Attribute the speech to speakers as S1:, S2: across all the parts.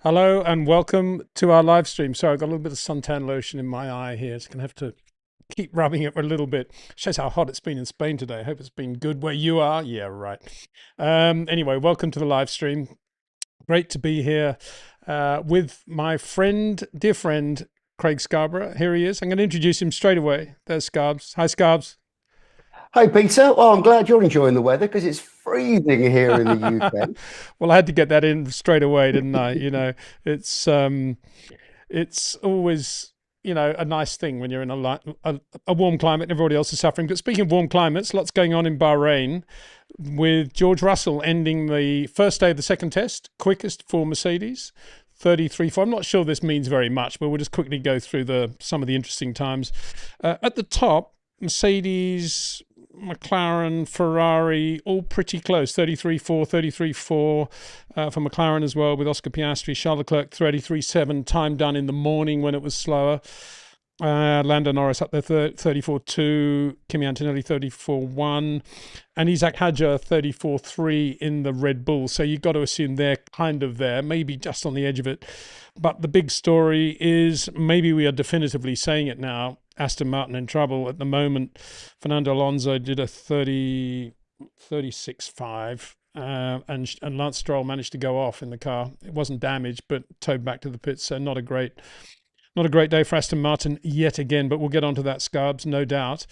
S1: Hello and welcome to our live stream. Sorry, I've got a little bit of suntan lotion in my eye here, so I'm going to have to keep rubbing it for a little bit. Shows how hot it's been in Spain today. I hope it's been good where you are. Yeah, right. Anyway, welcome to the live stream. Great to be here with my friend, dear friend, Craig Scarborough. Here he is. I'm going to introduce him straight away. There's Scarbs. Hi, Scarbs.
S2: Hi, Peter. Well, I'm glad you're enjoying the weather because it's freezing here in the UK.
S1: Well, I had to get that in straight away, didn't I? It's it's always a nice thing when you're in a warm climate and everybody else is suffering. But speaking of warm climates, lots going on in Bahrain with George Russell ending the first day of the second test, quickest for Mercedes. 33.4. I'm not sure this means very much, but we'll just quickly go through some of the interesting times. At the top, Mercedes, McLaren, Ferrari, all pretty close. 33.4, 33.4 for McLaren as well, with Oscar Piastri. Charles Leclerc 33.7, time done in the morning when it was slower. Lando Norris up there 34.2, Kimi Antonelli 34.1, and Isaac Hadjar 34.3 in the Red Bull. So you've got to assume they're kind of there, maybe just on the edge of it. But the big story is, maybe we are definitively saying it now, Aston Martin in trouble at the moment. Fernando Alonso did a 36.5. And Lance Stroll managed to go off in the car. It wasn't damaged, but towed back to the pits. So not a great day for Aston Martin yet again. But we'll get onto that, Scarbs, no doubt.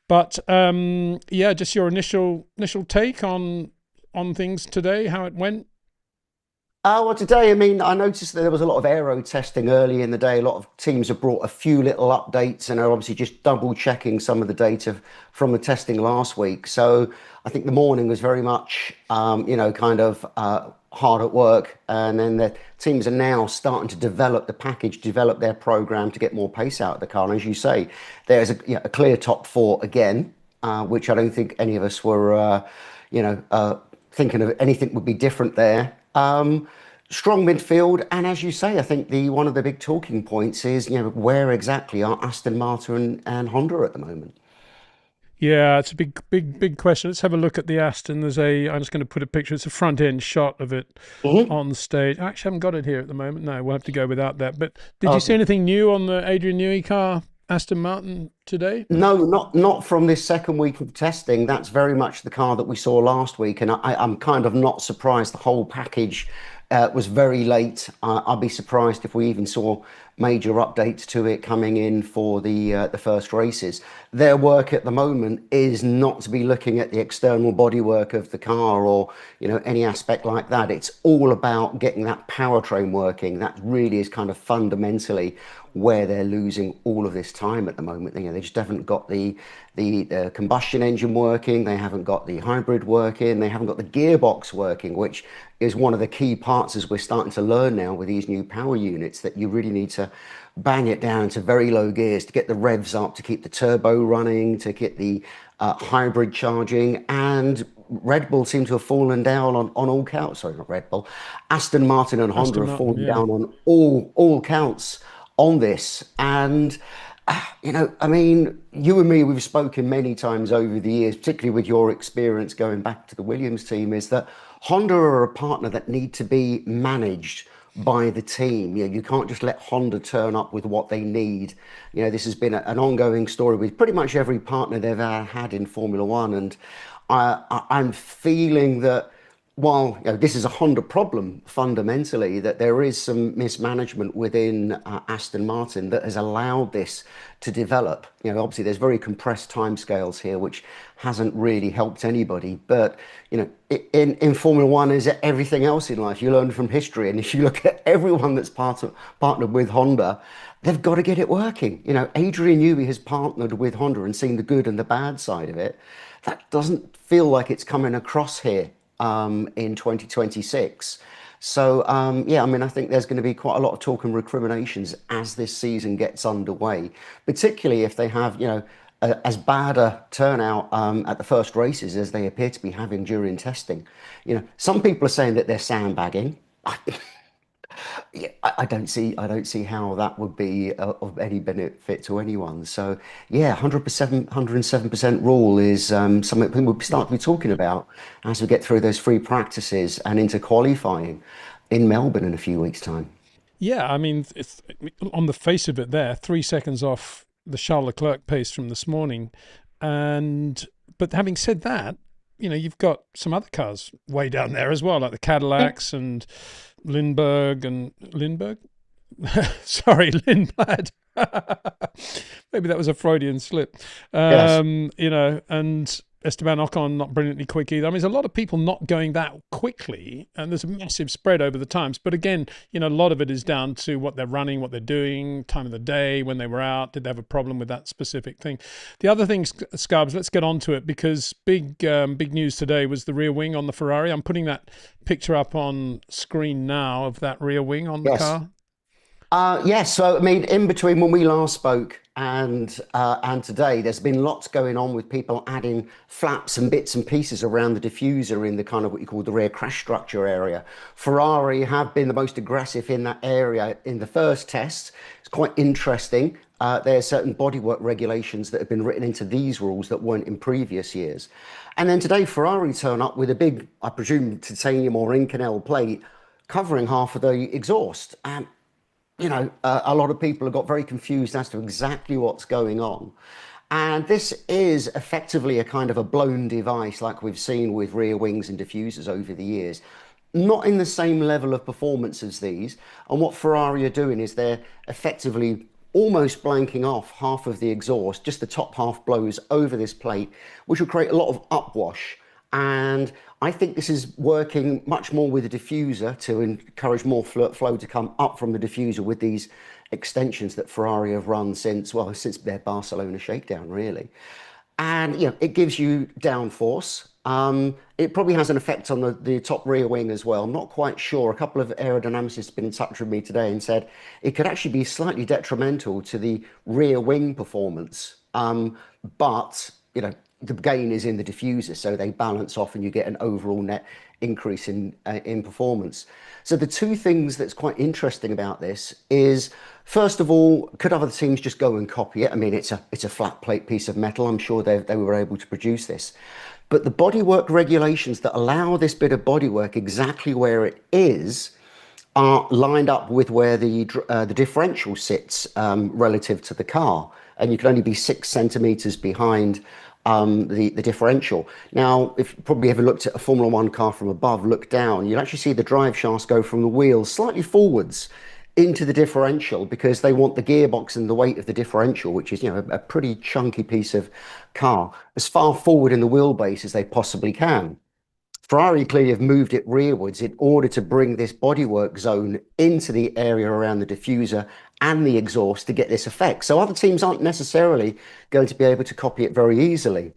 S1: But yeah, just your initial take on things today, how it went.
S2: Well, today, I mean, I noticed that there was a lot of aero testing early in the day. A lot of teams have brought a few little updates and are obviously just double checking some of the data from the testing last week. So I think the morning was very much, hard at work. And then the teams are now starting to develop the package, develop their program to get more pace out of the car. And as you say, there's a clear top four again, which I don't think any of us were, thinking of anything would be different there. Strong midfield, and as you say, I think the one of the big talking points is, where exactly are Aston Martin and Honda at the moment?
S1: Yeah, it's a big question. Let's have a look at the Aston. I'm just going to put a picture. It's a front end shot of it
S2: Hmm.
S1: on stage. I actually haven't got it here at the moment. No, we'll have to go without that. But did you see
S2: Okay.
S1: anything new on the Adrian Newey car, Aston Martin, today?
S2: No, not from this second week of testing. That's very much the car that we saw last week, and I'm kind of not surprised. The whole package was very late. I'd be surprised if we even saw major updates to it coming in for the first races. Their work at the moment is not to be looking at the external bodywork of the car or any aspect like that. It's all about getting that powertrain working. That really is kind of fundamentally where they're losing all of this time at the moment. They just haven't got the combustion engine working. They haven't got the hybrid working. They haven't got the gearbox working, which is one of the key parts as we're starting to learn now with these new power units, that you really need to bang it down to very low gears to get the revs up, to keep the turbo running, to get the hybrid charging. And Red Bull seem to have fallen down on all counts. Sorry, not Red Bull. Aston Martin and Honda
S1: Aston
S2: have
S1: Martin,
S2: fallen
S1: yeah.
S2: down on all counts on this. And I mean, you and me, we've spoken many times over the years, particularly with your experience going back to the Williams team, is that Honda are a partner that need to be managed by the team. You can't just let Honda turn up with what they need. This has been an ongoing story with pretty much every partner they've ever had in Formula One. And I'm feeling that while this is a Honda problem fundamentally, that there is some mismanagement within Aston Martin that has allowed this to develop. Obviously there's very compressed timescales here, which hasn't really helped anybody. But in Formula One, is everything else in life, you learn from history. And if you look at everyone that's partnered with Honda, they've got to get it working. Adrian Newey has partnered with Honda and seen the good and the bad side of it. That doesn't feel like it's coming across here in 2026. So yeah, I mean, I think there's going to be quite a lot of talk and recriminations as this season gets underway, particularly if they have, as bad a turnout at the first races as they appear to be having during testing. Some people are saying that they're sandbagging. Yeah, I don't see how that would be of any benefit to anyone. So yeah, 100%, 107% rule is something we'll start to be talking about as we get through those free practices and into qualifying. in Melbourne in a few weeks' time.
S1: Yeah, I mean, it's on the face of it there, 3 seconds off the Charles Leclerc pace from this morning. And, but having said that, you've got some other cars way down there as well, like the
S2: Yeah.
S1: Cadillacs and Lindbergh. Sorry, Lindblad. Maybe that was a Freudian slip.
S2: Yes.
S1: And Esteban Ocon not brilliantly quick either. I mean, there's a lot of people not going that quickly, and there's a massive spread over the times. But again, a lot of it is down to what they're running, what they're doing, time of the day, when they were out. Did they have a problem with that specific thing? The other thing, Scarbs, let's get on to it because big news today was the rear wing on the Ferrari. I'm putting that picture up on screen now of that rear wing on the
S2: Yes.
S1: car.
S2: Yes, so I mean, in between when we last spoke and today, there's been lots going on with people adding flaps and bits and pieces around the diffuser in the kind of what you call the rear crash structure area. Ferrari have been the most aggressive in that area in the first test. It's quite interesting. There are certain bodywork regulations that have been written into these rules that weren't in previous years. And then today, Ferrari turn up with a big, I presume, titanium or Inconel plate covering half of the exhaust. A lot of people have got very confused as to exactly what's going on. And this is effectively a kind of a blown device like we've seen with rear wings and diffusers over the years. Not in the same level of performance as these. And what Ferrari are doing is they're effectively almost blanking off half of the exhaust, just the top half blows over this plate, which will create a lot of upwash. And I think this is working much more with the diffuser to encourage more flow to come up from the diffuser with these extensions that Ferrari have run since their Barcelona shakedown, really. And it gives you downforce. It probably has an effect on the top rear wing as well. I'm not quite sure. A couple of aerodynamicists have been in touch with me today and said it could actually be slightly detrimental to the rear wing performance. But the gain is in the diffuser, so they balance off, and you get an overall net increase in performance. So the two things that's quite interesting about this is, first of all, could other teams just go and copy it? I mean, it's a flat plate piece of metal. I'm sure they were able to produce this. But the bodywork regulations that allow this bit of bodywork exactly where it is are lined up with where the differential sits relative to the car, and you can only be 6 centimeters behind the differential. Now, if you probably ever looked at a Formula One car from above, look down, you'll actually see the drive shafts go from the wheels slightly forwards into the differential because they want the gearbox and the weight of the differential, which is a pretty chunky piece of car, as far forward in the wheelbase as they possibly can. Ferrari clearly have moved it rearwards in order to bring this bodywork zone into the area around the diffuser and the exhaust to get this effect. So other teams aren't necessarily going to be able to copy it very easily.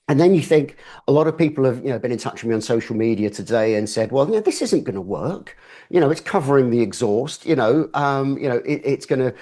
S2: And then you think a lot of people have, been in touch with me on social media today and said, well, this isn't going to work. It's covering the exhaust. It's going to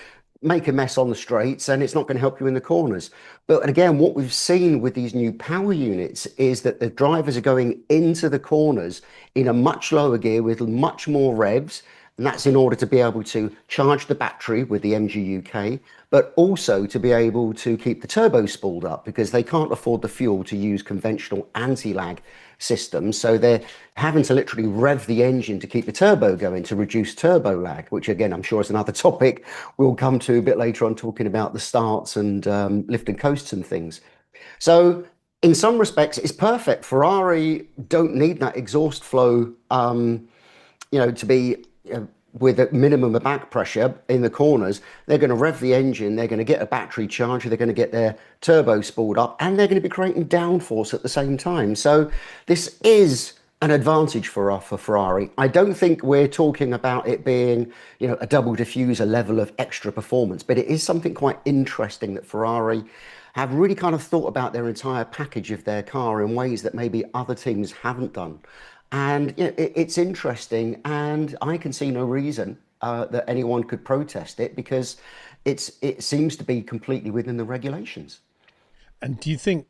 S2: make a mess on the straights and it's not going to help you in the corners. But again, what we've seen with these new power units is that the drivers are going into the corners in a much lower gear with much more revs. And that's in order to be able to charge the battery with the MGUK, but also to be able to keep the turbo spooled up because they can't afford the fuel to use conventional anti-lag systems. So they're having to literally rev the engine to keep the turbo going to reduce turbo lag, which again, I'm sure is another topic we'll come to a bit later on, talking about the starts and lift and coasts and things. So in some respects, it's perfect. Ferrari don't need that exhaust flow, to be with a minimum of back pressure in the corners. They're going to rev the engine, they're going to get a battery charger, they're going to get their turbo spooled up, and they're going to be creating downforce at the same time. So this is an advantage for Ferrari. I don't think we're talking about it being, a double diffuser level of extra performance, but it is something quite interesting that Ferrari have really kind of thought about their entire package of their car in ways that maybe other teams haven't done. And it's interesting, and I can see no reason that anyone could protest it because it seems to be completely within the regulations.
S1: And do you think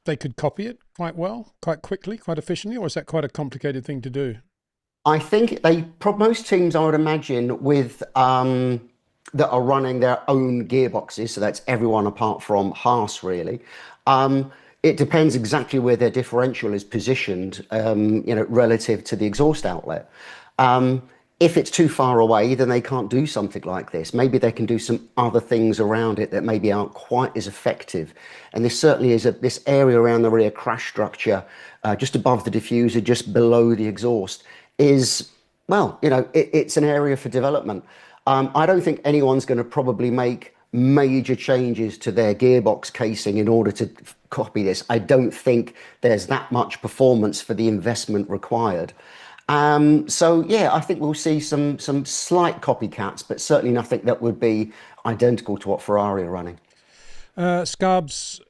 S1: they could copy it quite well, quite quickly, quite efficiently, or is that quite a complicated thing to do?
S2: I think most teams, I would imagine, with that are running their own gearboxes, so that's everyone apart from Haas, really. It depends exactly where their differential is positioned, relative to the exhaust outlet. If it's too far away, then they can't do something like this. Maybe they can do some other things around it that maybe aren't quite as effective. And this certainly is this area around the rear crash structure, just above the diffuser, just below the exhaust, is, well, it's an area for development. I don't think anyone's going to probably make major changes to their gearbox casing in order to copy this. I don't think there's that much performance for the investment required. So yeah, I think we'll see some slight copycats, but certainly nothing that would be identical to what Ferrari are running.
S1: Scarbs,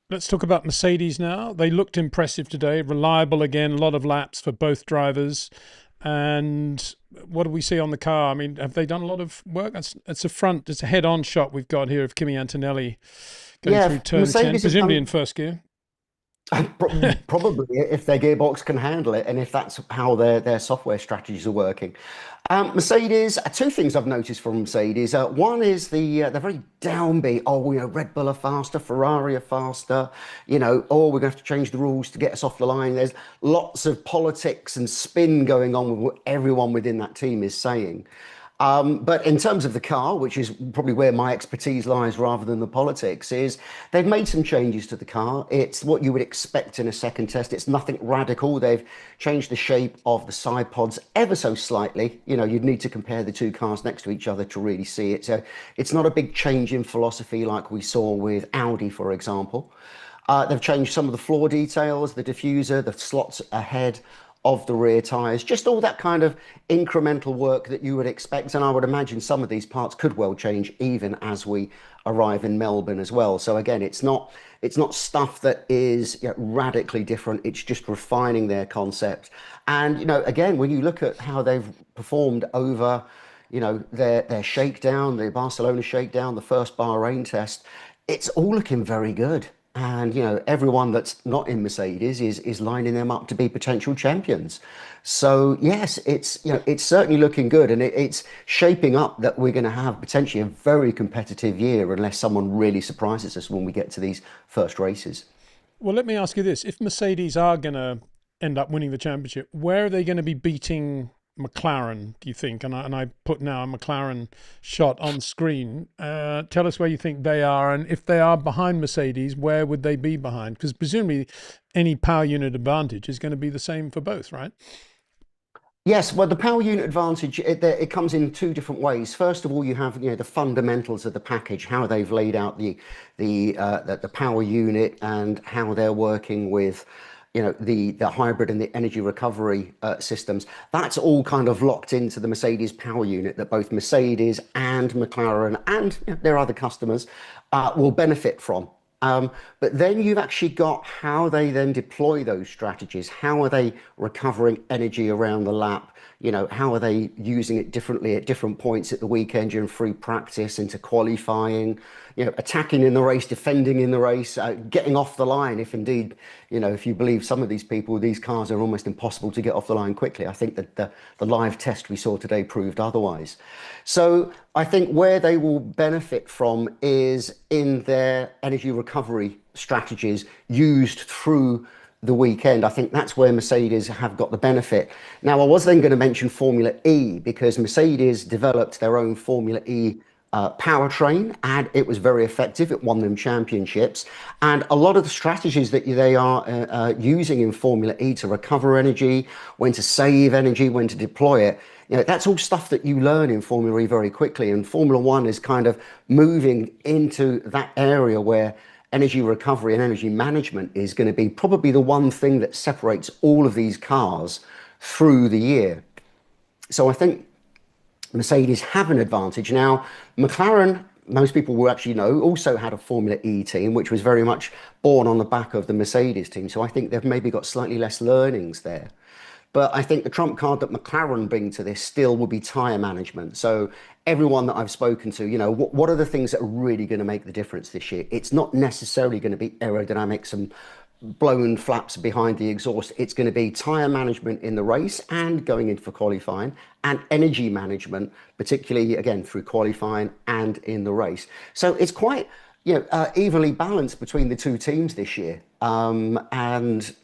S1: let's talk about Mercedes now. They looked impressive today, reliable again, a lot of laps for both drivers. And what do we see on the car? I mean, have they done a lot of work? It's a head-on shot we've got here of Kimi Antonelli going through
S2: Yeah,
S1: turn 10,
S2: Mercedes have
S1: presumably in
S2: done
S1: first gear.
S2: probably if their gearbox can handle it and if that's how their software strategies are working. Mercedes, two things I've noticed from Mercedes. One is the very downbeat. Oh, Red Bull are faster, Ferrari are faster. Oh, we're going to have to change the rules to get us off the line. There's lots of politics and spin going on with what everyone within that team is saying. But in terms of the car, which is probably where my expertise lies rather than the politics, is they've made some changes to the car. It's what you would expect in a second test. It's nothing radical. They've changed the shape of the side pods ever so slightly. You'd need to compare the two cars next to each other to really see it. So it's not a big change in philosophy like we saw with Audi, for example. They've changed some of the floor details, the diffuser, the slots ahead of the rear tyres, just all that kind of incremental work that you would expect. And I would imagine some of these parts could well change even as we arrive in Melbourne as well. So again, it's not stuff that is radically different. It's just refining their concept. And again, when you look at how they've performed over their shakedown, the Barcelona shakedown, the first Bahrain test, it's all looking very good. And everyone that's not in Mercedes is lining them up to be potential champions. So yes, it's certainly looking good, and it's shaping up that we're going to have potentially a very competitive year unless someone really surprises us when we get to these first races.
S1: Well, let me ask you this. If Mercedes are going to end up winning the championship, where are they going to be beating McLaren, do you think? And I put now a McLaren shot on screen. Tell us where you think they are, and if they are behind Mercedes, where would they be behind? Because presumably any power unit advantage is going to be the same for both, right?
S2: Yes, well, the power unit advantage, it comes in two different ways. First of all, you have the fundamentals of the package, how they've laid out the power unit and how they're working with the hybrid and the energy recovery systems. That's all kind of locked into the Mercedes power unit that both Mercedes and McLaren and their other customers will benefit from. But then you've actually got how they then deploy those strategies. How are they recovering energy around the lap? How are they using it differently at different points at the weekend during free practice into qualifying? Attacking in the race, defending in the race, getting off the line. If indeed, if you believe some of these people, these cars are almost impossible to get off the line quickly. I think that the live test we saw today proved otherwise. So I think where they will benefit from is in their energy recovery strategies used through the weekend. I think that's where Mercedes have got the benefit. Now, I was then going to mention Formula E because Mercedes developed their own Formula E powertrain, and it was very effective. It won them championships. And a lot of the strategies that they are using in Formula E to recover energy, when to save energy, when to deploy it, that's all stuff that you learn in Formula E very quickly. And Formula One is kind of moving into that area where energy recovery and energy management is going to be probably the one thing that separates all of these cars through the year. So I think Mercedes have an advantage. Now, McLaren, most people will actually know, also had a Formula E team, which was very much born on the back of the Mercedes team. So I think they've maybe got slightly less learnings there. But I think the trump card that McLaren bring to this still will be tyre management. So everyone that I've spoken to, what are the things that are really going to make the difference this year? It's not necessarily going to be aerodynamics and blown flaps behind the exhaust. It's going to be tyre management in the race and going in for qualifying, and energy management, particularly again through qualifying and in the race. So it's quite evenly balanced between the two teams this year. And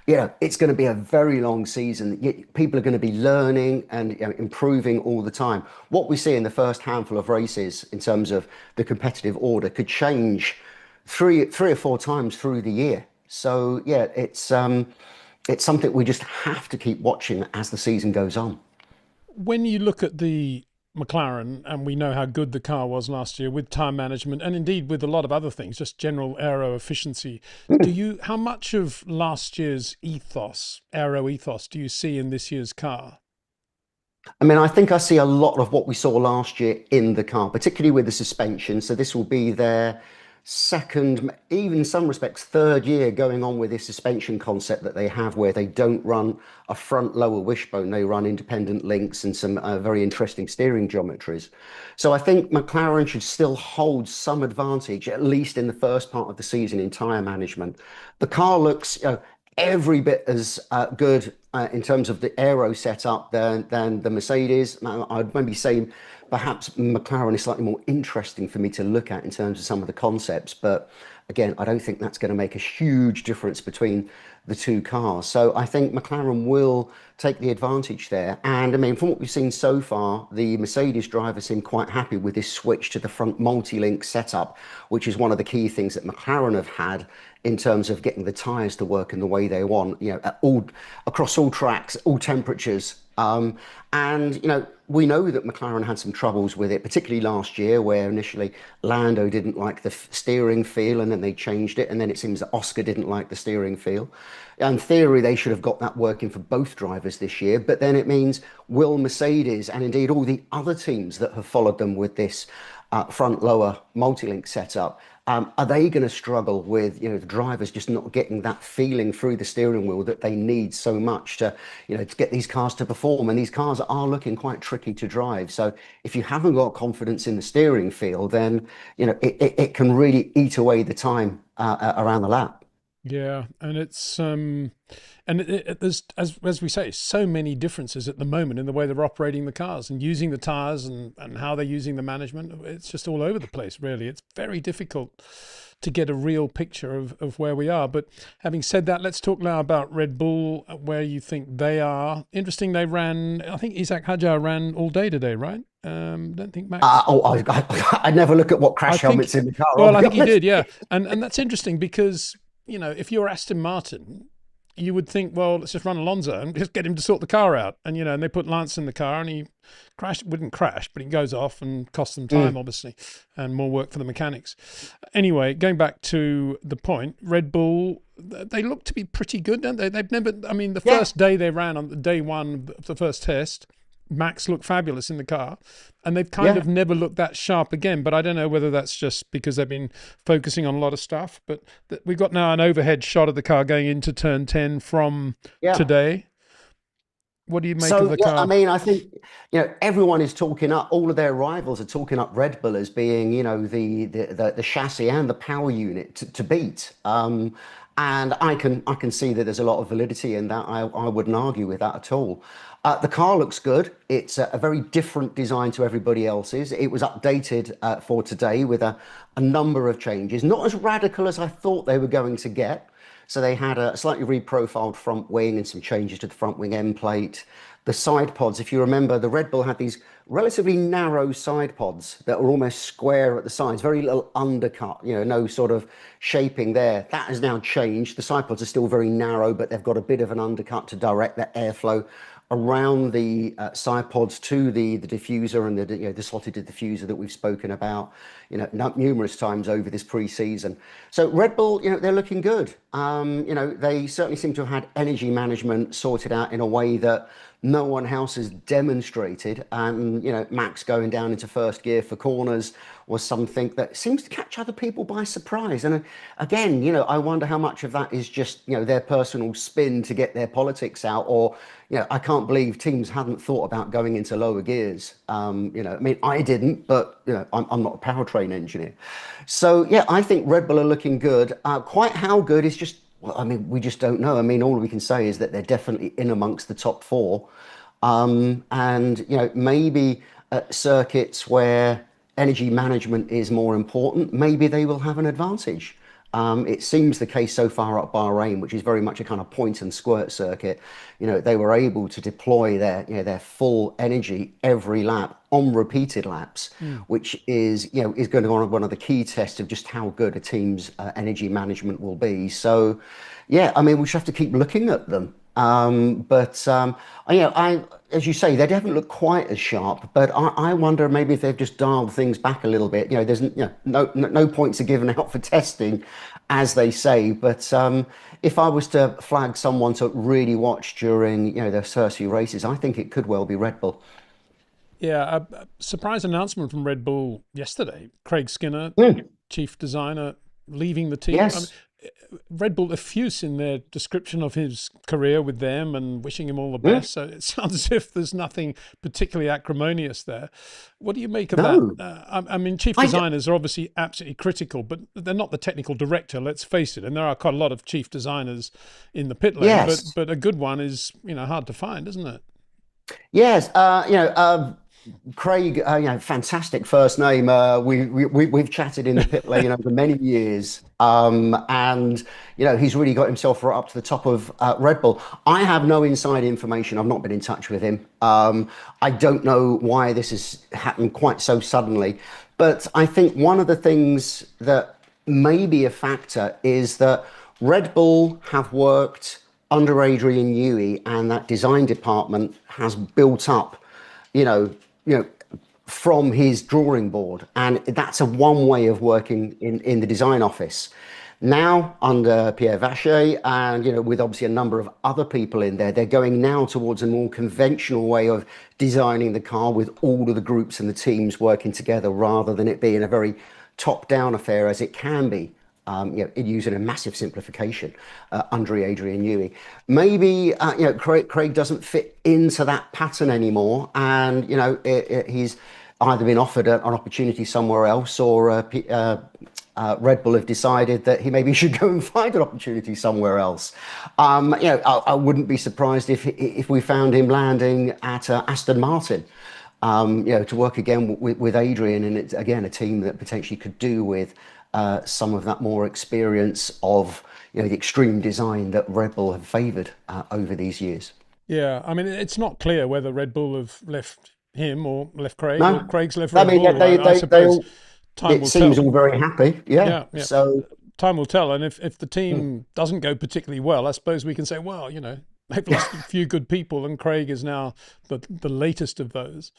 S2: it's going to be a very long season. People are going to be learning and improving all the time. What we see in the first handful of races in terms of the competitive order could change three or four times through the year. So yeah, it's something we just have to keep watching as the season goes on.
S1: When you look at the McLaren, and we know how good the car was last year with time management and indeed with a lot of other things, just general aero efficiency, how much of last year's aero ethos, do you see in this year's car?
S2: I mean, I think I see a lot of what we saw last year in the car, particularly with the suspension. So this will be their second, even in some respects, third year going on with this suspension concept that they have, where they don't run a front lower wishbone, they run independent links and some very interesting steering geometries. So I think McLaren should still hold some advantage, at least in the first part of the season in tyre management. The car looks, every bit as good in terms of the aero setup than the Mercedes. Now, I'd maybe say perhaps McLaren is slightly more interesting for me to look at in terms of some of the concepts. But again, I don't think that's going to make a huge difference between the two cars. So I think McLaren will take the advantage there. And I mean, from what we've seen so far, the Mercedes drivers seem quite happy with this switch to the front multi-link setup, which is one of the key things that McLaren have had in terms of getting the tyres to work in the way they want, at across all tracks, all temperatures. And we know that McLaren had some troubles with it, particularly last year, where initially Lando didn't like the steering feel, and then they changed it, and then it seems that Oscar didn't like the steering feel. In theory, they should have got that working for both drivers this year, but then it means will Mercedes and indeed all the other teams that have followed them with this front lower multi-link setup, are they going to struggle with the drivers just not getting that feeling through the steering wheel that they need so much to get these cars to perform? And these cars are looking quite tricky to drive. So if you haven't got confidence in the steering feel, then it can really eat away the time around the lap.
S1: Yeah, and there's, as we say, so many differences at the moment in the way they're operating the cars and using the tires and how they're using the management. It's just all over the place, really. It's very difficult to get a real picture of where we are. But having said that, let's talk now about Red Bull, where you think they are. Interesting, they ran, I think Isaac Hadjar ran all day today, right? Don't think Max.
S2: I never look at what
S1: I
S2: crash
S1: think,
S2: helmets in the car, I'll
S1: well, I
S2: be
S1: think he
S2: honest.
S1: did, yeah. And that's interesting because, if you're Aston Martin, you would think, well, let's just run Alonso and just get him to sort the car out. And they put Lance in the car and he wouldn't crash, but he goes off and costs them time,
S2: Mm,
S1: obviously, and more work for the mechanics. Anyway, going back to the point, Red Bull, they look to be pretty good, don't they? They've never, I mean, the
S2: yeah,
S1: first day they ran on the day one of the first test, Max looked fabulous in the car, and they've kind
S2: yeah.
S1: of never looked that sharp again. But I don't know whether that's just because they've been focusing on a lot of stuff. But we've got now an overhead shot of the car going into turn 10 from
S2: Yeah.
S1: today. What do you make of
S2: So
S1: the
S2: yeah, I
S1: car?
S2: mean, I think everyone is talking up. All of their rivals are talking up Red Bull as being the chassis and the power unit to beat. And I can see that there's a lot of validity in that. I wouldn't argue with that at all. The car looks good. It's a very different design to everybody else's. It was updated for today with a number of changes, not as radical as I thought they were going to get. So they had a slightly reprofiled front wing and some changes to the front wing end plate. The side pods, if you remember, the Red Bull had these relatively narrow side pods that were almost square at the sides, very little undercut, no sort of shaping there. That has now changed. The side pods are still very narrow, but they've got a bit of an undercut to direct that airflow around the side pods to the diffuser and the slotted diffuser that we've spoken about numerous times over this pre-season. So Red Bull, they're looking good. They certainly seem to have had energy management sorted out in a way that no one else has demonstrated. And Max going down into first gear for corners was something that seems to catch other people by surprise. And again, I wonder how much of that is just their personal spin to get their politics out, or I can't believe teams hadn't thought about going into lower gears. I mean, I didn't, but I'm not a powertrain engineer. So yeah, I think Red Bull are looking good. Quite how good is just, well, I mean, we just don't know. I mean, all we can say is that they're definitely in amongst the top four. And maybe at circuits where energy management is more important, maybe they will have an advantage. It seems the case so far at Bahrain, which is very much a kind of point and squirt circuit. They were able to deploy their full energy every lap on repeated laps,
S1: Mm.
S2: which is going to be one of the key tests of just how good a team's energy management will be. So, yeah, I mean, we should have to keep looking at them. I, as you say, they haven't looked quite as sharp, but I wonder maybe if they've just dialed things back a little bit. There's no points are given out for testing, as they say. But if I was to flag someone to really watch during their first few races, I think it could well be Red Bull.
S1: Yeah, a surprise announcement from Red Bull yesterday. Craig Skinner,
S2: Mm,
S1: chief designer, leaving the team. I mean,
S2: yes.
S1: Red Bull effuse in their description of his career with them and wishing him all the
S2: Mm,
S1: best. So it sounds as if there's nothing particularly acrimonious there. What do you make of that?
S2: no.
S1: I mean, chief
S2: I,
S1: designers are obviously absolutely critical, but they're not the technical director. Let's face it. And there are quite a lot of chief designers in the pit lane, but
S2: yes.
S1: but a good one is hard to find, isn't it?
S2: Yes. Craig, fantastic first name. We've chatted in the pit lane over many years, and he's really got himself right up to the top of Red Bull. I have no inside information. I've not been in touch with him. I don't know why this has happened quite so suddenly, but I think one of the things that may be a factor is that Red Bull have worked under Adrian Newey, and that design department has built up you know, you know, from his drawing board, and that's a one way of working in the design office. Now, under Pierre Vacher, and with obviously a number of other people in there, they're going now towards a more conventional way of designing the car with all of the groups and the teams working together, rather than it being a very top-down affair as it can be using a massive simplification under Adrian Newey. Maybe Craig doesn't fit into that pattern anymore, and he's either been offered an opportunity somewhere else, or Red Bull have decided that he maybe should go and find an opportunity somewhere else. I wouldn't be surprised if we found him landing at Aston Martin. To work again with Adrian, and it's again a team that potentially could do with some of that more experience of the extreme design that Red Bull have favoured over these years.
S1: Yeah, I mean, it's not clear whether Red Bull have left him or left Craig, or
S2: No,
S1: Craig's left
S2: I
S1: Red
S2: mean
S1: Bull. I
S2: they
S1: suppose
S2: all.
S1: time
S2: It
S1: will
S2: seems
S1: tell.
S2: all very happy. Yeah.
S1: Yeah, yeah.
S2: So.
S1: Time will tell. And if the
S2: Mm,
S1: team doesn't go particularly well, I suppose we can say, well, they've lost a few good people, and Craig is now the latest of those.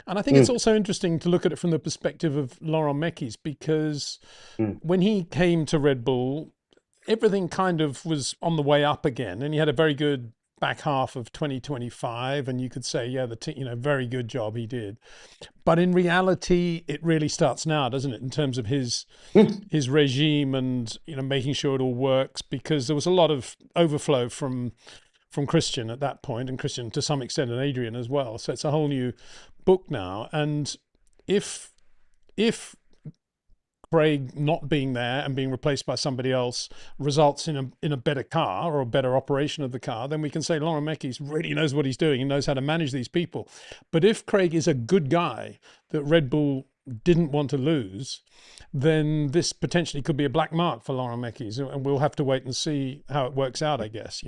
S1: And I think it's
S2: mm,
S1: also interesting to look at it from the perspective of Laurent Mekies, because
S2: mm,
S1: when he came to Red Bull, everything kind of was on the way up again, and he had a very good back half of 2025, and you could say, yeah, the team, very good job he did. But in reality, it really starts now, doesn't it, in terms of
S2: mm.
S1: his regime, and making sure it all works, because there was a lot of overflow from Christian at that point, and Christian to some extent, and Adrian as well. So it's a whole new book now. And if Craig not being there and being replaced by somebody else results in a better car, or a better operation of the car, then we can say Laurent Mekies really knows what he's doing and knows how to manage these people. But if Craig is a good guy that Red Bull didn't want to lose, then this potentially could be a black mark for Laurent Mekies, and we'll have to wait and see how it works out, I guess.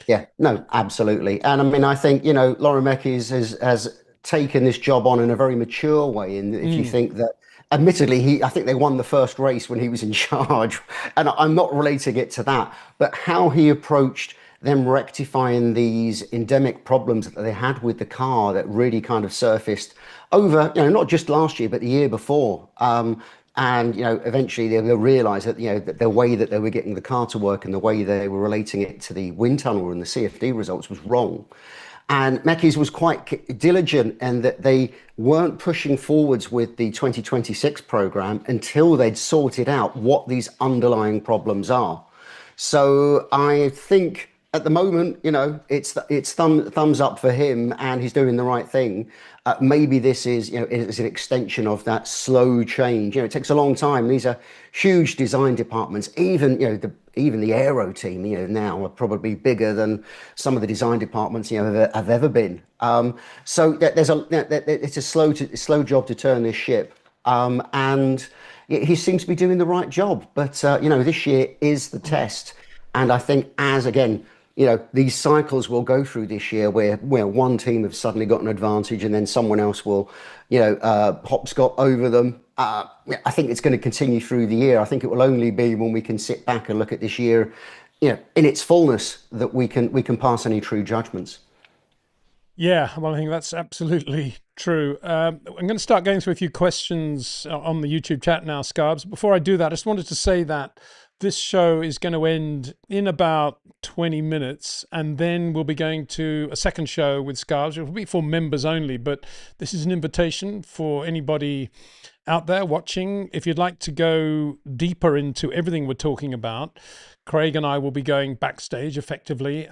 S2: Yeah, no, absolutely. And I mean, I think, Laura Mekies has taken this job on in a very mature way. And if you
S1: Mm,
S2: think that, admittedly, I think they won the first race when he was in charge. And I'm not relating it to that, but how he approached them rectifying these endemic problems that they had with the car that really kind of surfaced over, not just last year, but the year before. And eventually they'll realise that that the way that they were getting the car to work and the way they were relating it to the wind tunnel and the CFD results was wrong. And Mekis was quite diligent, and that they weren't pushing forwards with the 2026 program until they'd sorted out what these underlying problems are. So I think at the moment, it's thumbs up for him, and he's doing the right thing. Maybe this is an extension of that slow change. It takes a long time. These are huge design departments. Even the aero team, now are probably bigger than some of the design departments have ever been. So it's a slow job to turn this ship. And he seems to be doing the right job. But this year is the test, and I think as again, these cycles will go through this year where one team have suddenly got an advantage, and then someone else will, hopscotch over them. I think it's going to continue through the year. I think it will only be when we can sit back and look at this year, in its fullness, that we can pass any true judgments.
S1: Yeah, well, I think that's absolutely true. I'm going to start going through a few questions on the YouTube chat now, Scarbs. Before I do that, I just wanted to say that this show is going to end in about 20 minutes, and then we'll be going to a second show with Scarbs. It will be for members only, but this is an invitation for anybody out there watching. If you'd like to go deeper into everything we're talking about, Craig and I will be going backstage effectively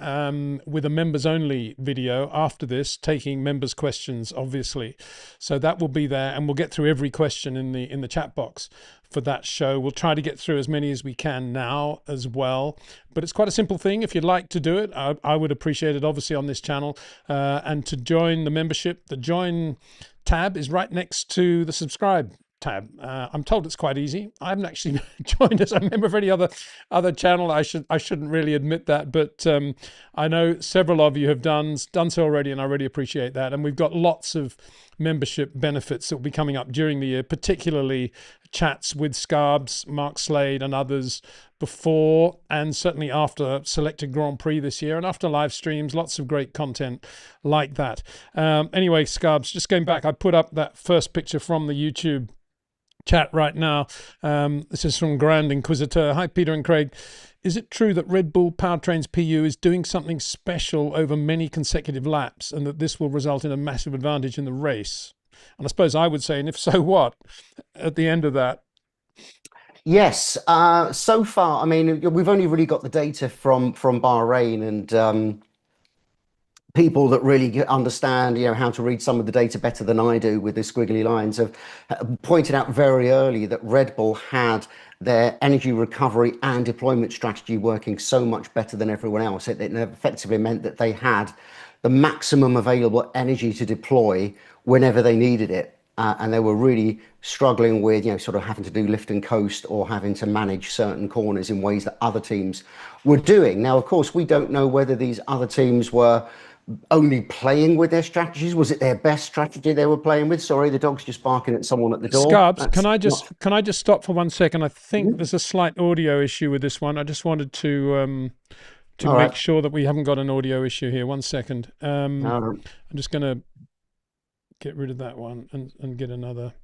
S1: with a members only video after this, taking members' questions, obviously. So that will be there, and we'll get through every question in the chat box for that show. We'll try to get through as many as we can now as well. But it's quite a simple thing. If you'd like to do it, I would appreciate it, obviously, on this channel. And to join the membership, the join tab is right next to the subscribe tab. I'm told it's quite easy. I haven't actually joined as a member of any other channel. I shouldn't really admit that, but I know several of you have done so already, and I really appreciate that. And we've got lots of membership benefits that will be coming up during the year, particularly chats with Scarbs, Mark Slade, and others before and certainly after selected Grand Prix this year, and after live streams, lots of great content like that. Anyway, Scarbs, just going back, I put up that first picture from the YouTube chat right now. This is from Grand Inquisitor. Hi, Peter and Craig. Is it true that Red Bull Powertrains PU is doing something special over many consecutive laps, and that this will result in a massive advantage in the race? And I suppose I would say, and if so, what at the end of that?
S2: Yes. So far, I mean, we've only really got the data from Bahrain, and people that really understand, how to read some of the data better than I do with the squiggly lines have pointed out very early that Red Bull had their energy recovery and deployment strategy working so much better than everyone else. It effectively meant that they had the maximum available energy to deploy whenever they needed it. And they were really struggling with, sort of having to do lift and coast or having to manage certain corners in ways that other teams were doing. Now, of course, we don't know whether these other teams were only playing with their strategies. Was it their best strategy they were playing with? Sorry, the dog's just barking at someone at the door.
S1: Scarbs, can I just stop for 1 second? I think there's a slight audio issue with this one. I just wanted to make sure that we haven't got an audio issue here. 1 second. I'm just going to get rid of that one and get another.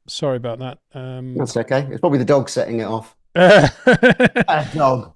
S1: Sorry about that.
S2: That's okay. It's probably the dog setting it off. Bad dog.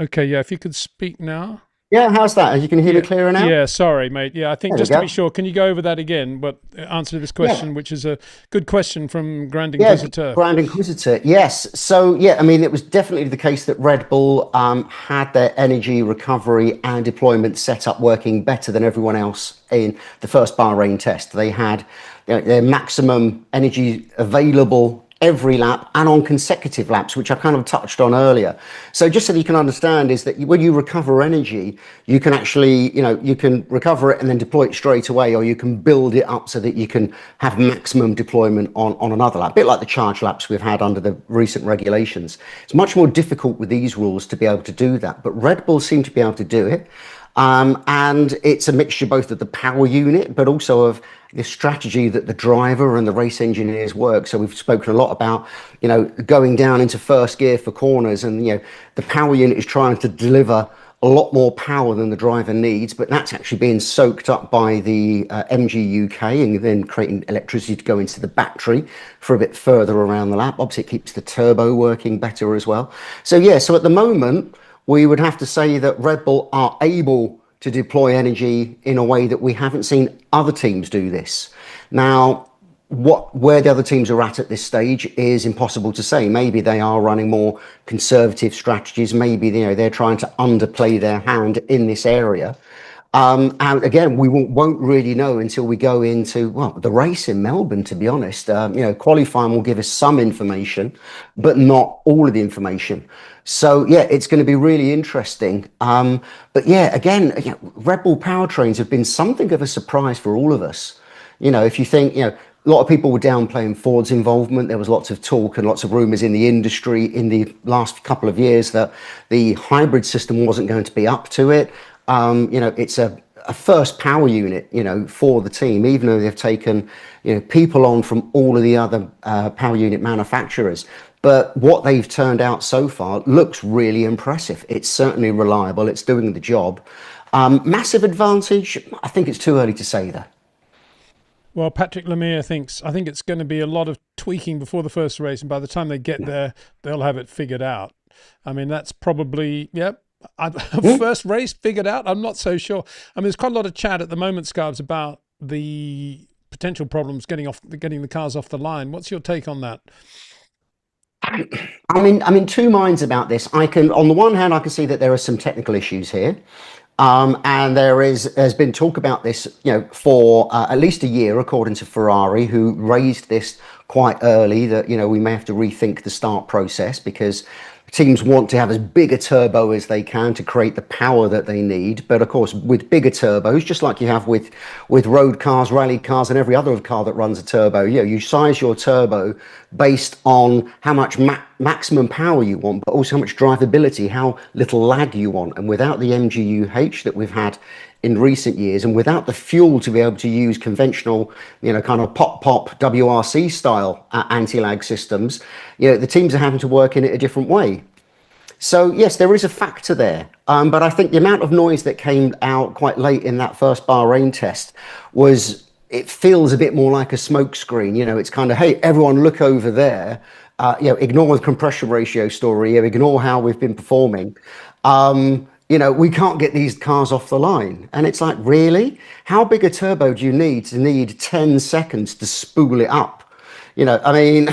S1: Okay, yeah, if you could speak now.
S2: Yeah, how's that? You can hear me clearer now?
S1: Yeah, sorry, mate. Yeah, I think just to be sure, can you go over that again? But answer to this question, which is a good question from Grand Inquisitor.
S2: Yeah, Grand Inquisitor, yes. So, I mean, it was definitely the case that Red Bull had their energy recovery and deployment set up working better than everyone else in the first Bahrain test. They had their maximum energy available every lap and on consecutive laps, which I kind of touched on earlier. So just so that you can understand is that when you recover energy, you can actually, you can recover it and then deploy it straight away, or you can build it up so that you can have maximum deployment on another lap, a bit like the charge laps we've had under the recent regulations. It's much more difficult with these rules to be able to do that, but Red Bull seem to be able to do it. And it's a mixture both of the power unit, but also of the strategy that the driver and the race engineers work. So we've spoken a lot about, going down into first gear for corners, and, the power unit is trying to deliver a lot more power than the driver needs, but that's actually being soaked up by the MG UK and then creating electricity to go into the battery for a bit further around the lap. Obviously, it keeps the turbo working better as well. So at the moment, we would have to say that Red Bull are able to deploy energy in a way that we haven't seen other teams do this. Now, where the other teams are at this stage is impossible to say. Maybe they are running more conservative strategies. Maybe they're trying to underplay their hand in this area. And again, we won't really know until we go into, well, the race in Melbourne, to be honest. Qualifying will give us some information, but not all of the information. So, yeah, it's going to be really interesting. But yeah, again, Red Bull powertrains have been something of a surprise for all of us. If you think, a lot of people were downplaying Ford's involvement. There was lots of talk and lots of rumours in the industry in the last couple of years that the hybrid system wasn't going to be up to it. It's a first power unit, for the team, even though they've taken, people on from all of the other power unit manufacturers. But what they've turned out so far looks really impressive. It's certainly reliable. It's doing the job. Massive advantage. I think it's too early to say that.
S1: Well, Patrick Lemire thinks I think it's going to be a lot of tweaking before the first race, and by the time they get there, they'll have it figured out. I mean, that's probably yep. First race figured out. I'm not so sure. I mean, there's quite a lot of chat at the moment, Scarbs, about the potential problems getting the cars off the line. What's your take on that?
S2: I'm in two minds about this. On the one hand, I can see that there are some technical issues here. And there's been talk about this, for at least a year, according to Ferrari, who raised this quite early, that, we may have to rethink the start process because teams want to have as big a turbo as they can to create the power that they need. But of course, with bigger turbos, just like you have with road cars, rally cars, and every other car that runs a turbo, you size your turbo based on how much maximum power you want, but also how much drivability, how little lag you want. And without the MGU-H that we've had in recent years, and without the fuel to be able to use conventional, kind of pop WRC style anti-lag systems, the teams are having to work in it a different way. So yes, there is a factor there. But I think the amount of noise that came out quite late in that first Bahrain test it feels a bit more like a smoke screen. It's kind of, hey, everyone look over there. Ignore the compression ratio story. Ignore how we've been performing. We can't get these cars off the line. And it's like, really? How big a turbo do you need 10 seconds to spool it up? I mean,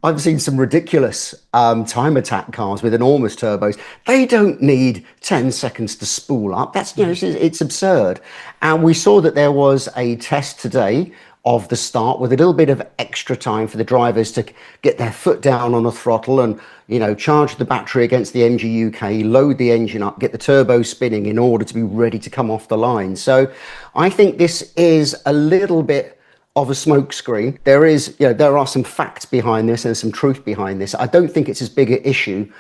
S2: I've seen some ridiculous time attack cars with enormous turbos. They don't need 10 seconds to spool up. That's, it's absurd. And we saw that there was a test today of the start with a little bit of extra time for the drivers to get their foot down on the throttle and, charge the battery against the MGU-K, load the engine up, get the turbo spinning in order to be ready to come off the line. So I think this is a little bit of a smokescreen. There are some facts behind this and some truth behind this. I don't think it's as big an issue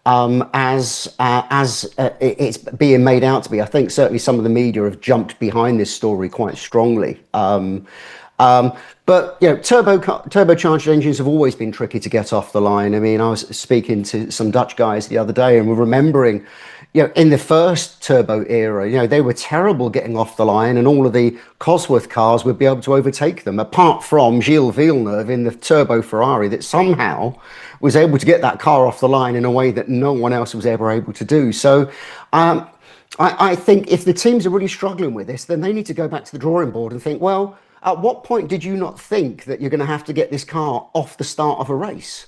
S2: as it's being made out to be. I think certainly some of the media have jumped behind this story quite strongly. But turbocharged engines have always been tricky to get off the line. I mean, I was speaking to some Dutch guys the other day, and we're remembering, in the first turbo era, they were terrible getting off the line, and all of the Cosworth cars would be able to overtake them, apart from Gilles Villeneuve in the turbo Ferrari that somehow was able to get that car off the line in a way that no one else was ever able to do. So I think if the teams are really struggling with this, then they need to go back to the drawing board and think, well, at what point did you not think that you're going to have to get this car off the start of a race?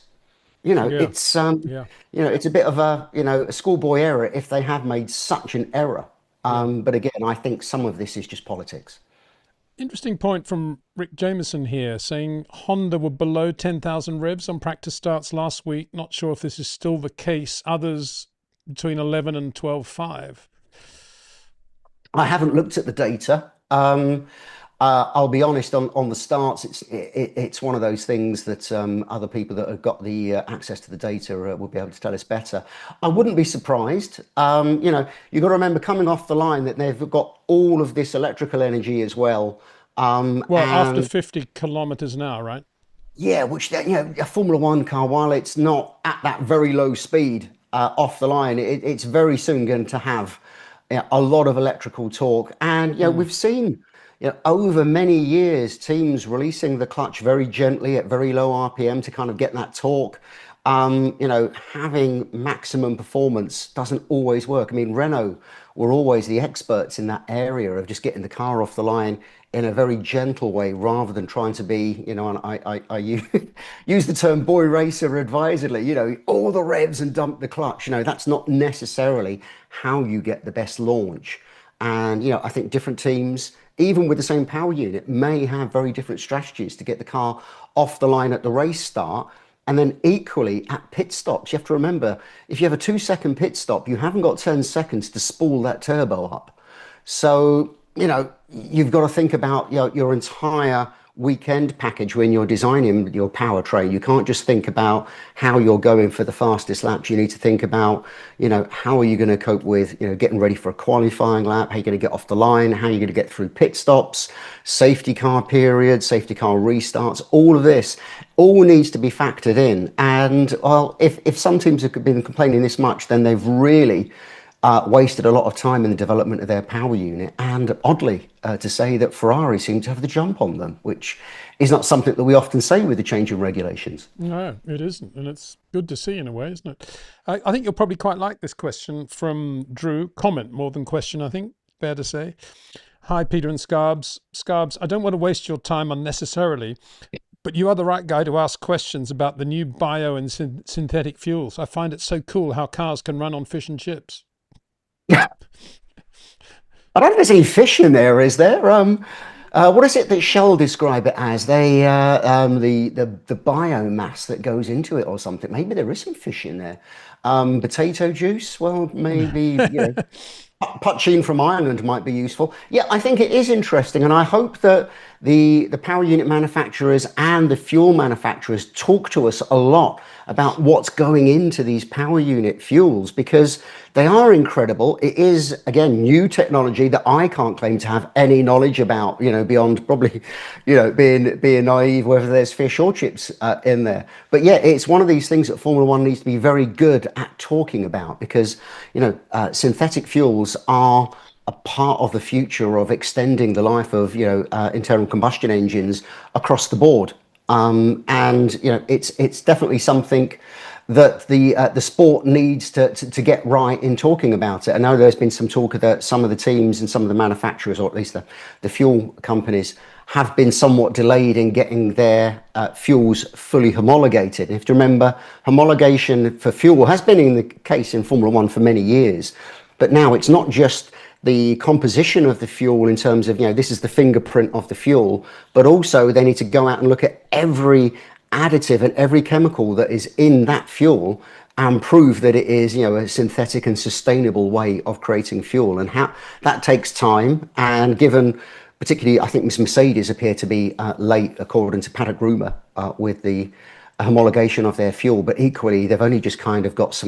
S1: Yeah,
S2: It's
S1: yeah.
S2: it's a bit of a schoolboy error if they have made such an error.
S1: Yeah.
S2: But again, I think some of this is just politics.
S1: Interesting point from Rick Jameson here, saying Honda were below 10,000 revs on practice starts last week. Not sure if this is still the case. Others between 11 and 12.5.
S2: I haven't looked at the data. I'll be honest on the starts. It's one of those things that other people that have got the access to the data will be able to tell us better. I wouldn't be surprised. You've got to remember coming off the line that they've got all of this electrical energy as well.
S1: Well, after
S2: And
S1: 50 kilometers an hour, right?
S2: yeah, which a Formula One car, while it's not at that very low speed off the line, it's very soon going to have a lot of electrical torque. And
S1: Mm.
S2: we've seen over many years teams releasing the clutch very gently at very low RPM to kind of get that torque. Having maximum performance doesn't always work. I mean, Renault were always the experts in that area of just getting the car off the line in a very gentle way rather than trying to be, and I use the term boy racer advisedly, all the revs and dump the clutch. That's not necessarily how you get the best launch. And, I think different teams, even with the same power unit, may have very different strategies to get the car off the line at the race start. And then equally at pit stops, you have to remember, if you have a 2 second pit stop, you haven't got 10 seconds to spool that turbo up. So, you've got to think about your entire weekend package when you're designing your powertrain. You can't just think about how you're going for the fastest laps. You need to think about, how are you going to cope with, getting ready for a qualifying lap? How are you going to get off the line? How are you going to get through pit stops, safety car periods, safety car restarts? All of this all needs to be factored in. And well, if some teams have been complaining this much, then they've really wasted a lot of time in the development of their power unit. And oddly, to say that Ferrari seem to have the jump on them, which is not something that we often say with the change in regulations.
S1: No, it isn't. And it's good to see in a way, isn't it? I think you'll probably quite like this question from Drew. Comment more than question, I think. Fair to say. Hi, Peter and Scarbs. Scarbs, I don't want to waste your time unnecessarily, but you are the right guy to ask questions about the new bio and synthetic fuels. I find it so cool how cars can run on fish and chips.
S2: I don't think there's any fish in there, is there? What is it that Shell describe it as? The biomass that goes into it or something. Maybe there is some fish in there. Potato juice. Well, maybe, poaching from Ireland might be useful. Yeah, I think it is interesting, and I hope that the power unit manufacturers and the fuel manufacturers talk to us a lot about what's going into these power unit fuels, because they are incredible. It is, again, new technology that I can't claim to have any knowledge about, beyond probably, being naive whether there's fish or chips in there. But yeah, it's one of these things that Formula One needs to be very good at talking about, because, synthetic fuels are a part of the future of extending the life of, internal combustion engines across the board. And it's definitely something that the sport needs to get right in talking about it. I know there's been some talk that some of the teams and some of the manufacturers, or at least the fuel companies, have been somewhat delayed in getting their fuels fully homologated. And if you remember, homologation for fuel has been in the case in Formula One for many years, but now it's not just the composition of the fuel in terms of, this is the fingerprint of the fuel, but also they need to go out and look at every additive and every chemical that is in that fuel and prove that it is, a synthetic and sustainable way of creating fuel. And how that takes time. And given, particularly, I think Miss Mercedes appear to be late, according to paddock rumor, with the homologation of their fuel, but equally they've only just kind of got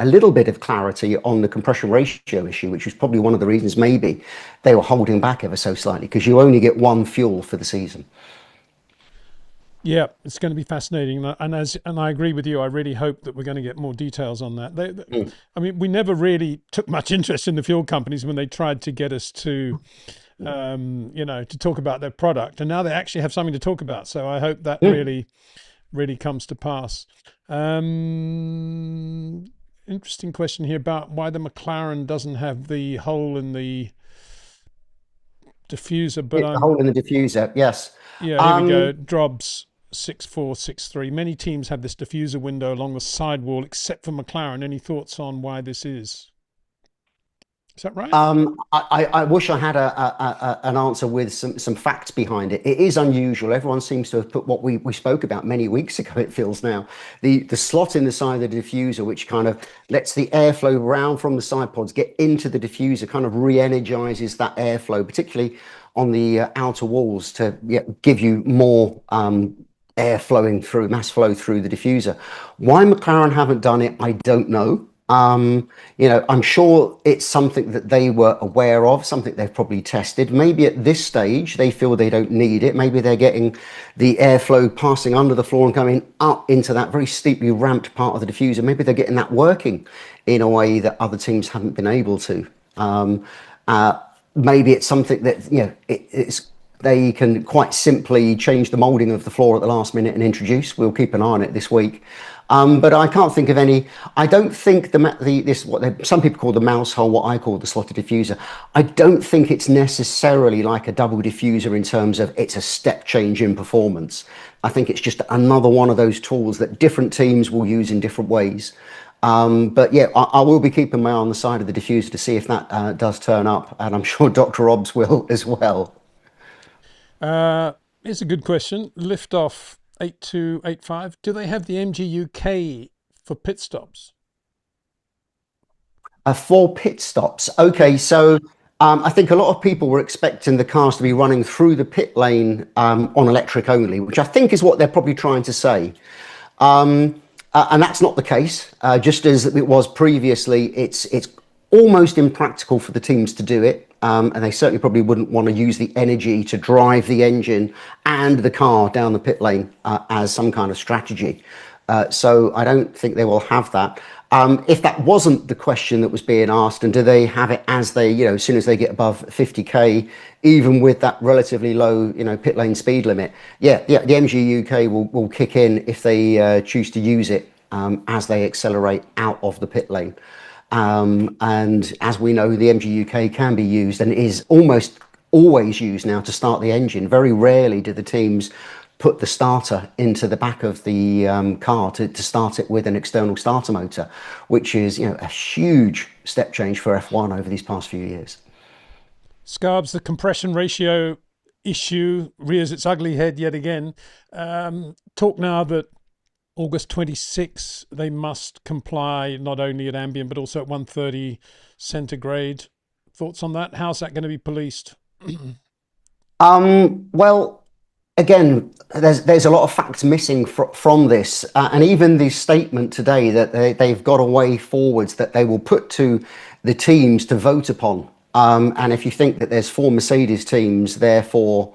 S2: a little bit of clarity on the compression ratio issue, which was probably one of the reasons maybe they were holding back ever so slightly, because you only get one fuel for the season.
S1: Yeah, it's going to be fascinating, and I agree with you. I really hope that we're going to get more details on that. I mean, we never really took much interest in the fuel companies when they tried to get us to, to talk about their product, and now they actually have something to talk about. So I hope that really comes to pass. Interesting question here about why the McLaren doesn't have the hole in the diffuser, but
S2: The hole in the diffuser, yes.
S1: yeah, here we go. Drobs 6463. Many teams have this diffuser window along the sidewall, except for McLaren. Any thoughts on why this is? Is that right?
S2: I wish I had an answer with some facts behind it. It is unusual. Everyone seems to have put what we spoke about many weeks ago, it feels now. The slot in the side of the diffuser, which kind of lets the airflow round from the side pods get into the diffuser, kind of re-energizes that airflow, particularly on the outer walls, to give you more air flowing through, mass flow through the diffuser. Why McLaren haven't done it, I don't know. I'm sure it's something that they were aware of, something they've probably tested. Maybe at this stage they feel they don't need it. Maybe they're getting the airflow passing under the floor and coming up into that very steeply ramped part of the diffuser. Maybe they're getting that working in a way that other teams haven't been able to. Maybe it's something that they can quite simply change the molding of the floor at the last minute and introduce. We'll keep an eye on it this week. But I can't think of any. I don't think some people call the mouse hole, what I call the slotted diffuser. I don't think it's necessarily like a double diffuser in terms of it's a step change in performance. I think it's just another one of those tools that different teams will use in different ways. But yeah, I will be keeping my eye on the side of the diffuser to see if that does turn up, and I'm sure Dr. Obbs will as well.
S1: Uh, Here's a good question. Liftoff 8285. Do they have the MGUK for pit stops?
S2: For pit stops. Okay, so I think a lot of people were expecting the cars to be running through the pit lane on electric only, which I think is what they're probably trying to say. And that's not the case. Just as it was previously, it's almost impractical for the teams to do it. And they certainly probably wouldn't want to use the energy to drive the engine and the car down the pit lane as some kind of strategy. So I don't think they will have that. If that wasn't the question that was being asked, and do they have it as they, as soon as they get above 50k, even with that relatively low, pit lane speed limit? Yeah, the MG UK will kick in if they choose to use it as they accelerate out of the pit lane. And as we know, the MG UK can be used and is almost always used now to start the engine. Very rarely do the teams put the starter into the back of the car to start it with an external starter motor, which is a huge step change for F1 over these past few years.
S1: Scarbs, the compression ratio issue rears its ugly head yet again. Talk now that August 26, they must comply not only at ambient but also at 130 centigrade. Thoughts on that? How's that going to be policed?
S2: Well, again, there's a lot of facts missing from this, and even the statement today that they've got a way forwards that they will put to the teams to vote upon. And if you think that there's 4 Mercedes teams, therefore,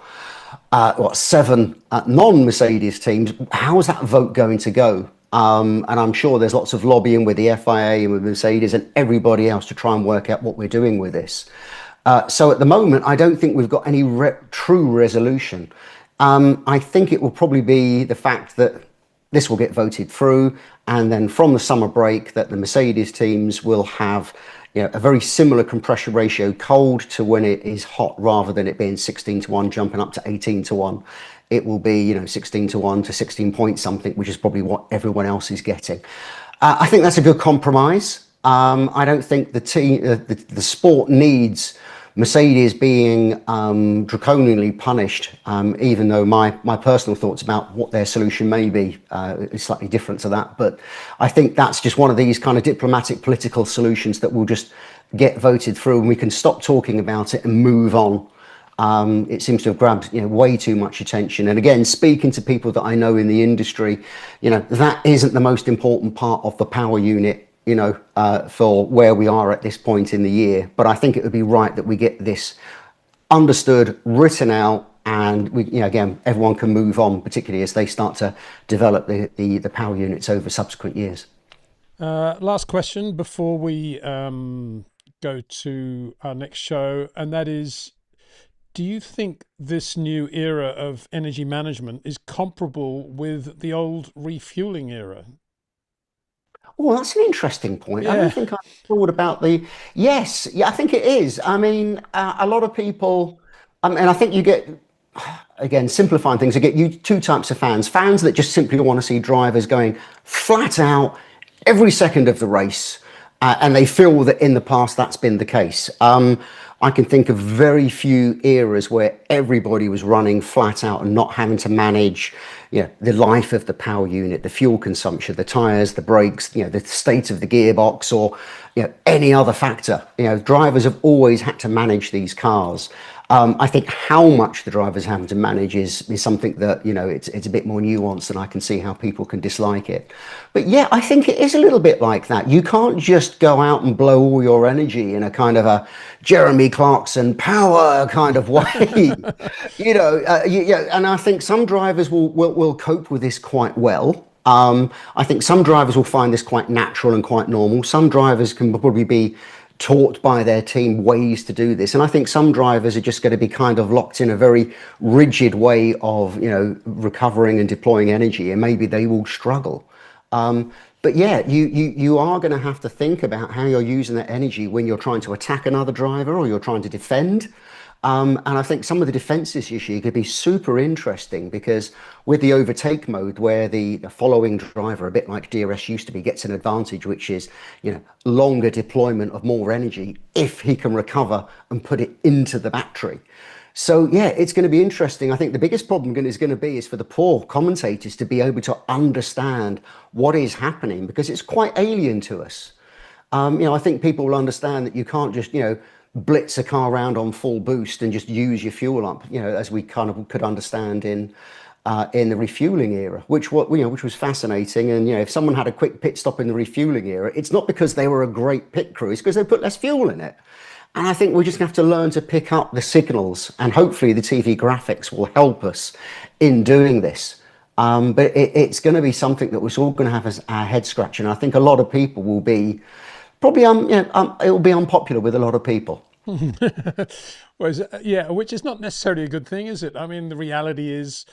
S2: seven non-Mercedes teams, how is that vote going to go? And I'm sure there's lots of lobbying with the FIA and with Mercedes and everybody else to try and work out what we're doing with this. So at the moment, I don't think we've got any true resolution. I think it will probably be the fact that this will get voted through, and then from the summer break that the Mercedes teams will have a very similar compression ratio cold to when it is hot, rather than it being 16-1 jumping up to 18-1. It will be 16-1 to 16 point something, which is probably what everyone else is getting. I think that's a good compromise. I don't think the sport needs Mercedes being draconianly punished, even though my personal thoughts about what their solution may be is slightly different to that. But I think that's just one of these kind of diplomatic political solutions that will just get voted through, and we can stop talking about it and move on. It seems to have grabbed way too much attention. And again, speaking to people that I know in the industry, that isn't the most important part of the power unit, for where we are at this point in the year. But I think it would be right that we get this understood, written out, and again, everyone can move on, particularly as they start to develop the power units over subsequent years.
S1: Last question before we go to our next show, and that is, do you think this new era of energy management is comparable with the old refueling era?
S2: Oh, that's an interesting point. I don't
S1: Yeah.
S2: think I thought about the. Yes, yeah, I think it is. I mean, a lot of people, and I think you get, again, simplifying things, you get two types of fans. Fans that just simply want to see drivers going flat out every second of the race, and they feel that in the past that's been the case. I can think of very few eras where everybody was running flat out and not having to manage, the life of the power unit, the fuel consumption, the tyres, the brakes, the state of the gearbox, or any other factor. Drivers have always had to manage these cars. I think how much the drivers have to manage is something that it's a bit more nuanced, and I can see how people can dislike it. But yeah, I think it is a little bit like that. You can't just go out and blow all your energy in a kind of a Jeremy Clarkson power kind of way. And I think some drivers will cope with this quite well. I think some drivers will find this quite natural and quite normal. Some drivers can probably be taught by their team ways to do this, and I think some drivers are just going to be kind of locked in a very rigid way of recovering and deploying energy, and maybe they will struggle. But yeah, you are going to have to think about how you're using that energy when you're trying to attack another driver or you're trying to defend. And I think some of the defenses issue could be super interesting because with the overtake mode, where the following driver, a bit like DRS used to be, gets an advantage, which is, longer deployment of more energy if he can recover and put it into the battery. So yeah, it's going to be interesting. I think the biggest problem is going to be is for the poor commentators to be able to understand what is happening because it's quite alien to us. I think people will understand that you can't just, blitz a car around on full boost and just use your fuel up, as we kind of could understand in the refueling era, which was fascinating. And if someone had a quick pit stop in the refueling era, it's not because they were a great pit crew, it's because they put less fuel in it. And I think we just have to learn to pick up the signals, and hopefully the TV graphics will help us in doing this. But it's going to be something that we're all going to have as our head scratching. I think a lot of people will be probably it will be unpopular with a lot of people.
S1: Well, yeah, which is not necessarily a good thing, is it? I mean, the reality is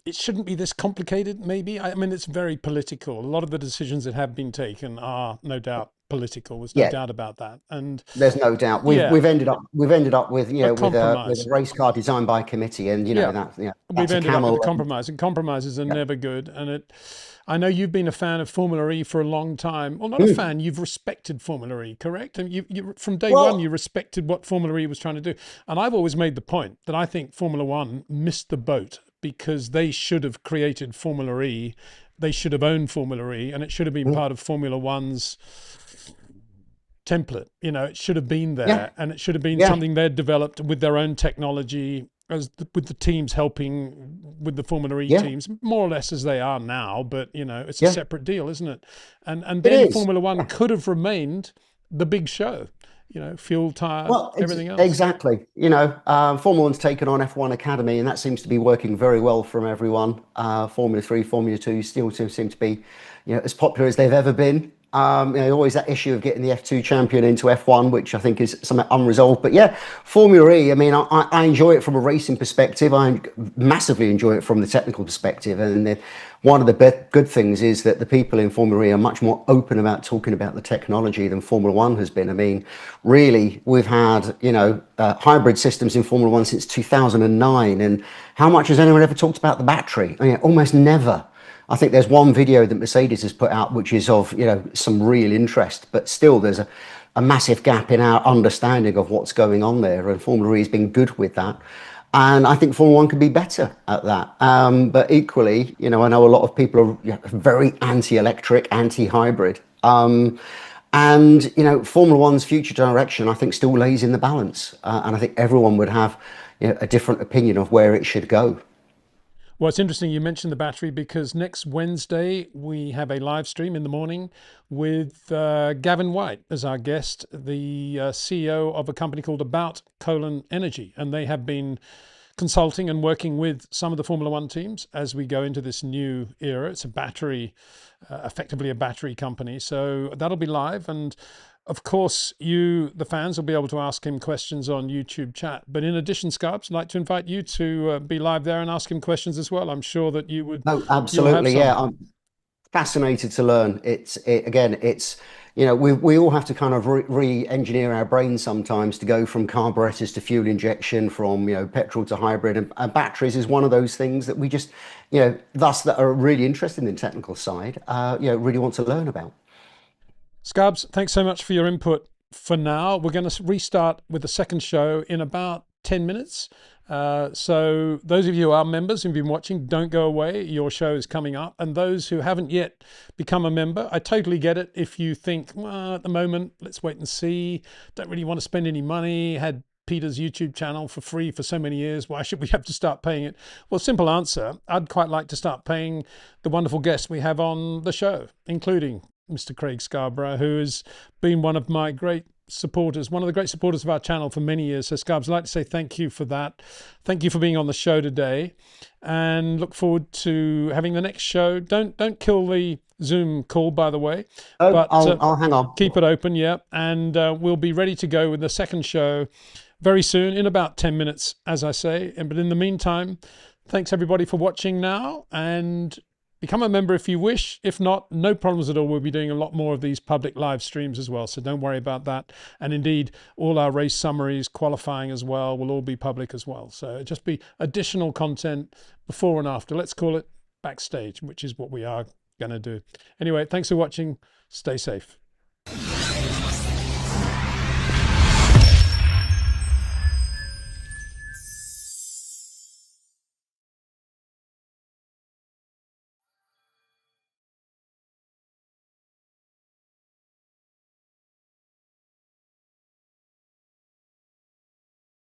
S1: it shouldn't be this complicated, maybe. I mean, it's very political. A lot of the decisions that have been taken are no doubt political. There's no
S2: Yeah,
S1: doubt about that. And
S2: there's no doubt. We've
S1: yeah,
S2: we've ended up with
S1: a
S2: with a
S1: compromise.
S2: race car designed by committee, and
S1: Yeah, we've
S2: that's a
S1: ended up with a
S2: camel.
S1: compromise, and compromises are
S2: Yeah.
S1: never good. And I know you've been a fan of Formula E for a long time. Well, not a
S2: Mm.
S1: fan. You've respected Formula E, correct? And you from day one, you
S2: Well,
S1: respected what Formula E was trying to do. And I've always made the point that I think Formula One missed the boat because they should have created Formula E. They should have owned Formula E, and it should have been
S2: mm,
S1: part of Formula One's template. It should have been
S2: yeah,
S1: there, and it should have been
S2: yeah,
S1: something they'd developed with their own technology, with the teams helping with the Formula E
S2: yeah,
S1: teams, more or less as they are now. But it's a
S2: yeah.
S1: separate deal, isn't it? And
S2: It
S1: then
S2: is.
S1: Formula One
S2: Yeah.
S1: could have remained the big show. Fuel, tire,
S2: Well,
S1: everything else.
S2: exactly. Formula One's taken on F1 Academy, and that seems to be working very well from everyone. Formula Three, Formula Two still seem to be, as popular as they've ever been. Always that issue of getting the F2 champion into F1, which I think is somewhat unresolved. But yeah, Formula E, I mean, I enjoy it from a racing perspective. I massively enjoy it from the technical perspective. And one of the good things is that the people in Formula E are much more open about talking about the technology than Formula One has been. I mean, really, we've had, hybrid systems in Formula One since 2009. And how much has anyone ever talked about the battery? I mean, almost never. I think there's one video that Mercedes has put out, which is of, some real interest, but still there's a massive gap in our understanding of what's going on there. And Formula E has been good with that. And I think Formula One could be better at that. But equally, I know a lot of people are very anti-electric, anti-hybrid. And, Formula One's future direction, I think, still lays in the balance. And I think everyone would have, a different opinion of where it should go.
S1: Well, it's interesting you mentioned the battery because next Wednesday we have a live stream in the morning with Gavin White as our guest, the CEO of a company called Energy, and they have been consulting and working with some of the Formula One teams as we go into this new era. It's a battery, effectively a battery company, so that'll be live. And of course, the fans, will be able to ask him questions on YouTube chat. But in addition, Scarbs, I'd like to invite you to be live there and ask him questions as well. I'm sure that
S2: No,
S1: you'll have
S2: absolutely. Yeah,
S1: some.
S2: I'm fascinated to learn. Again, we all have to kind of re-engineer our brains sometimes to go from carburetors to fuel injection, from petrol to hybrid, and batteries is one of those things that we just thus that are really interested in the technical side, really want to learn about.
S1: Scarbs, thanks so much for your input. For now, we're going to restart with the second show in about 10 minutes. So those of you who are members who've been watching, don't go away. Your show is coming up. And those who haven't yet become a member, I totally get it. If you think, well, at the moment, let's wait and see. Don't really want to spend any money. Had Peter's YouTube channel for free for so many years. Why should we have to start paying it? Well, simple answer. I'd quite like to start paying the wonderful guests we have on the show, including Mr. Craig Scarborough, who has been one of my great supporters, one of the great supporters of our channel for many years. So Scarbs, I'd like to say thank you for that. Thank you for being on the show today, and look forward to having the next show. Don't kill the Zoom call, by the way,
S2: Oh,
S1: but
S2: I'll hang on.
S1: keep it open, yeah. And we'll be ready to go with the second show very soon, in about 10 minutes, as I say. But in the meantime, thanks everybody for watching now, and Become a member if you wish. If not, no problems at all. We'll be doing a lot more of these public live streams as well. So don't worry about that. And indeed, all our race summaries, qualifying as well, will all be public as well. So it'll just be additional content before and after. Let's call it backstage, which is what we are going to do. Anyway, thanks for watching. Stay safe.